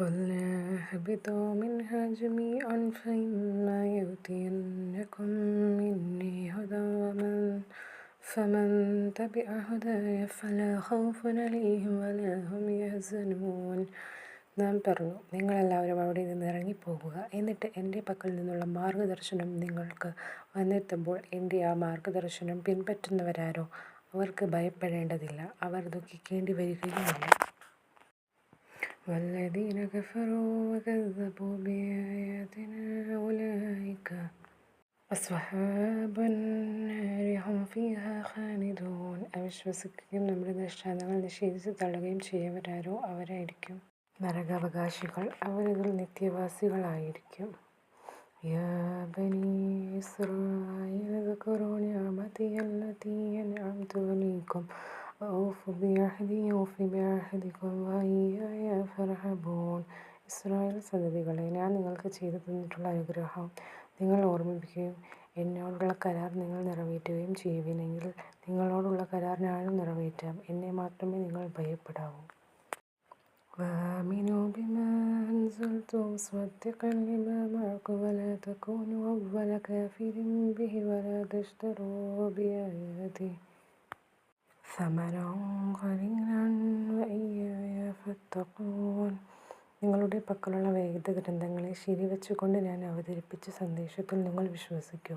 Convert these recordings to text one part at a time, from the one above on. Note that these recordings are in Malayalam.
قُلْنَا اهْبِطُوا مِنْهَا جَمِيعًا فَإِمَّا يَأْتِيَنَّكُم مِّنِّي هُدًى فَمَن تَبِعَ هُدَايَ فَلَا خَوْفٌ عَلَيْهِمْ وَلَا هُمْ يَحْزَنُونَ. നാം പറഞ്ഞു, നിങ്ങളെല്ലാവരും അവിടെ നിന്ന് ഇറങ്ങിപ്പോകുക. എന്നിട്ട് എൻ്റെ പക്കൽ നിന്നുള്ള മാർഗദർശനം നിങ്ങൾക്ക് വന്നെത്തുമ്പോൾ എൻ്റെ ആ മാർഗദർശനം പിൻപറ്റുന്നവരാരോ അവർക്ക് ഭയപ്പെടേണ്ടതില്ല, അവർ ദുഃഖിക്കേണ്ടി വരികയുമില്ല. والذين كفروا وكذبوا بآياتنا أولئك أصحاب النار هم فيها خالدون. അവിശ്വസിക്കുകയും നമ്മുടെ ദൃഷ്ടാന്തങ്ങൾ നിഷേധിച്ച് തള്ളുകയും ചെയ്യവരാരോ അവരായിരിക്കും നരകാവകാശികൾ, അവരിതിൽ നിത്യവാസികളായിരിക്കും. يا بني إسرائيل اذكروا نعمتي التي أنعمت عليكم وأوفوا بعهدي أوف بعهدكم وإياي فارهبون. ഇസ്രായേൽ സന്തതികളെ, ഞാൻ നിങ്ങൾക്ക് ചെയ്തു തന്നിട്ടുള്ള അനുഗ്രഹം നിങ്ങൾ ഓർമ്മിപ്പിക്കുകയും എന്നോടുള്ള കരാർ നിങ്ങൾ നിറവേറ്റുകയും ചെയ്യുവിനെങ്കിൽ നിങ്ങളോടുള്ള കരാർ ഞാനും നിറവേറ്റാം. എന്നെ മാത്രമേ നിങ്ങൾ ഭയപ്പെടാവൂ. وآمنوا بما أنزلت مصدقا لما معكم ولا تكونوا أول كافر به ولا تشتروا بآياتي ثمنا قليلا وإياي فاتقون. നിങ്ങളുടെ പക്കലുള്ള വേദഗ്രന്ഥങ്ങളെ ശരിവെച്ചുകൊണ്ട് ഞാൻ അവതരിപ്പിച്ച സന്ദേശത്തിൽ നിങ്ങൾ വിശ്വസിക്കൂ.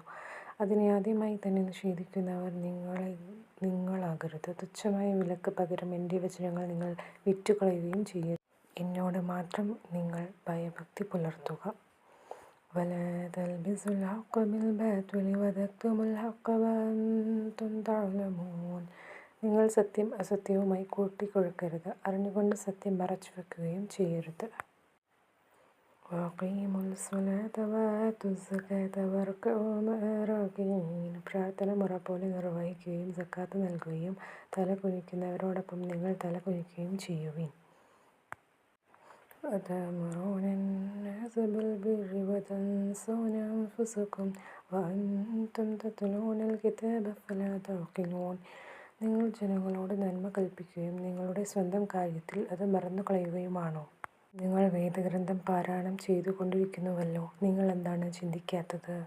അതിനെ ആദ്യമായി തന്നെ നിഷേധിക്കുന്നവർ നിങ്ങളാകരുത്. തുച്ഛമായ വിലക്ക് പകരം എൻ്റെ വചനങ്ങൾ നിങ്ങൾ വിറ്റുകളയുകയും ചെയ്യരുത്. എന്നോട് മാത്രം നിങ്ങൾ ഭയഭക്തി പുലർത്തുക. ولا تلبسوا الحق بالباطل وتكتموا الحق وأنتم تعلمون. നിങ്ങൾ സത്യം അസത്യവുമായി കൂട്ടിക്കുഴക്കരുത്, അറിഞ്ഞുകൊണ്ട് സത്യം മറച്ചു വെക്കുകയും ചെയ്യരുത്. وأقيموا الصلاة وآتوا الزكاة واركعوا مع الراكعين. പ്രാർത്ഥന മുറ പോലെ നിർവഹിക്കുകയും സക്കാത്ത് നൽകുകയും തല കുനിക്കുന്നവരോടൊപ്പം നിങ്ങൾ തല കുനിക്കുകയും ചെയ്യുവിൻ. وتأمرون الناس بالبر وتنسون أنفسكم وأنتم تتلون الكتاب فلا تعقلون. നിങ്ങൾ ജനങ്ങളോട് നന്മ കൽപ്പിക്കുകയും നിങ്ങളുടെ സ്വന്തം കാര്യത്തിൽ അത് മറന്നു കളയുകയുമാണോ? നിങ്ങൾ വേദഗ്രന്ഥം പാരായണം ചെയ്തുകൊണ്ടിരിക്കുന്നുവല്ലോ, നിങ്ങൾ എന്താണ് ചിന്തിക്കാത്തത്?